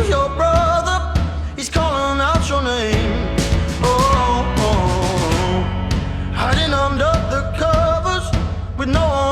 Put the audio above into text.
your brother, he's calling out your name. Oh, oh, oh. Hiding under the covers with no one